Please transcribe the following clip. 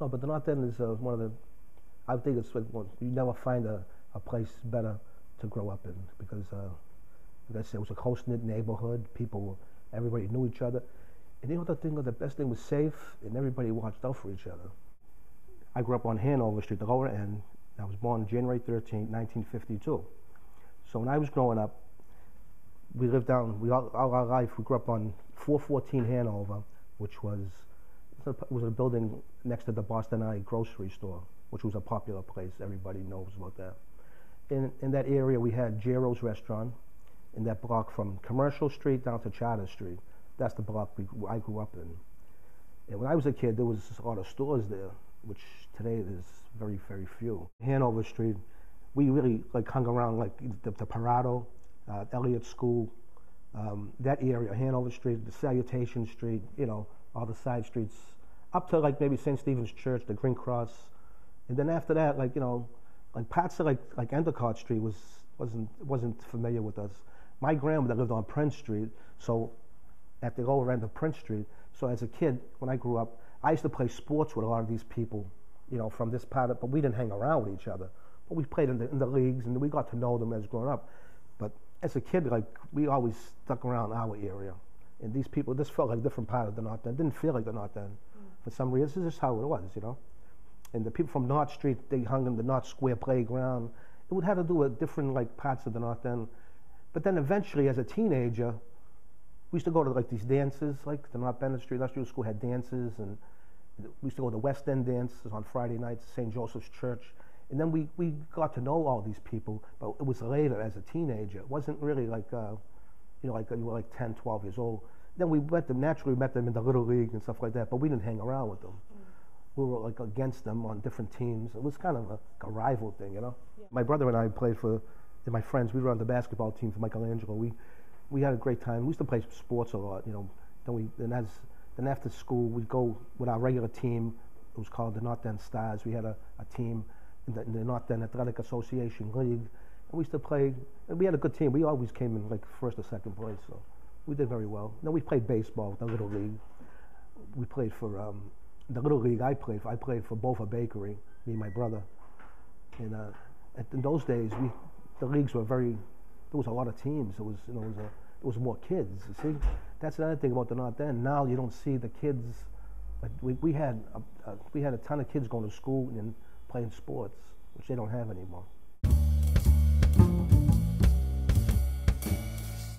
No, but the North End is one of the, I think it's like you never find a place better to grow up in because, like I said, it was a close-knit neighborhood. Everybody knew each other. And you know the best thing was safe, and everybody watched out for each other. I grew up on Hanover Street, the lower end. I was born January 13, 1952. So when I was growing up, we lived down, all our life, we grew up on 414 Hanover, which was a building next to the Boston Eye grocery store, which was a popular place. Everybody knows about that. In that area, we had Gero's Restaurant in that block from Commercial Street down to Charter Street. That's the block I grew up in. And when I was a kid, there was a lot of stores there, which today there's very, very few. Hanover Street, we really hung around the Parado, Elliott School, that area, Hanover Street, the Salutation Street, all the side streets, up to maybe St. Stephen's Church, the Green Cross. And then after that, parts of Endicott Street wasn't familiar with us. My grandmother lived on Prince Street, so at the lower end of Prince Street. So as a kid, when I grew up, I used to play sports with a lot of these people, from this part of, but we didn't hang around with each other. But we played in the leagues, and we got to know them as growing up. But as a kid, we always stuck around our area. And these people, this felt like a different part of the North End. It didn't feel like the North End. For some reason, this is just how it was, And the people from North Street, they hung in the North Square playground. It would have to do with different parts of the North End. But then eventually, as a teenager, we used to go to these dances, the North Bennett Street Industrial School had dances, and we used to go to West End dances on Friday nights, St. Joseph's Church. And then we got to know all these people, but it was later as a teenager. It wasn't really you were 10, 12 years old. Then we naturally met them in the Little League and stuff like that, but we didn't hang around with them. We were against them on different teams. It was kind of a rival thing, Yeah. My brother and I played and my friends, we were on the basketball team for Michelangelo. We had a great time. We used to play sports a lot, Then after school, we'd go with our regular team. It was called the North End Stars. We had a team in the North End Athletic Association League. And we used to play, and we had a good team. We always came in first or second place, so we did very well. Then we played baseball with the Little League. We played for the Little League I played for Bofa Bakery, me and my brother. And in those days, the leagues were there was a lot of teams. It was more kids, you see. That's another thing about the North End. Now you don't see the kids. We had a ton of kids going to school and playing sports, which they don't have anymore.